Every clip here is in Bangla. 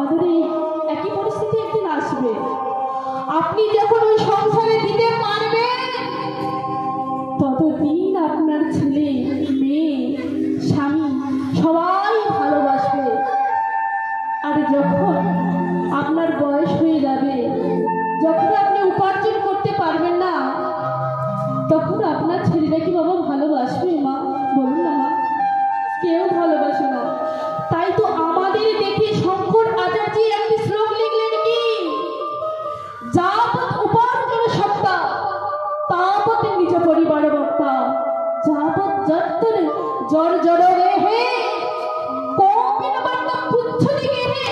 আমাদের এই একই পরিস্থিতি একদিন আসবে। আপনি যখন ওই সংসারে দিতে পারবেন, ততদিন আপনার ছেলে মেয়ে স্বামী সবাই ভালোবাসবে। আর যখন আপনার বয়স হয়ে যাবে, যখন আপনি উপার্জন করতে পারবেন না, তখন আপনার ছেলেটা কি বাবা ভালোবাসবে? মা বলুন না মা, কেউ ভালোবাসে না। তাই তো আমাদের দেখে শঙ্কর আচার্য একটি শ্লোক লিখলেন কি, যাবৎ উপার্জন সত্তা তাবৎ নিজ পরিবার বক্তা, যাবৎ যত্তরে জর জর হে কৌপিন বার্তা পুচ্ছতি হে।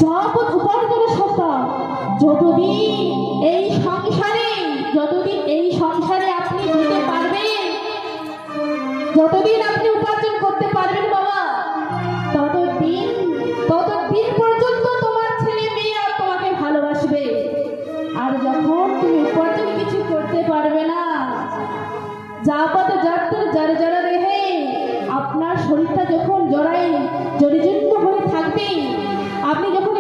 যাবৎ উপার্জন সত্তা, যতদিন এই সংসারে আপনি দিতে পারবেন, যতদিন আপনি উপার্জন করতে পারবেন বাবা, ততদিন পর্যন্ত তোমার ছেলে মেয়ে তোমাকে ভালোবাসবে। আর যখন তুমি উপার্জন কিছু করতে পারবে না, যাবৎ যত্তর জর জর রেহে, আপনার শরীরটা যখন জরায় জরিজীর্ণ হয়ে থাকবে, আপনি যখন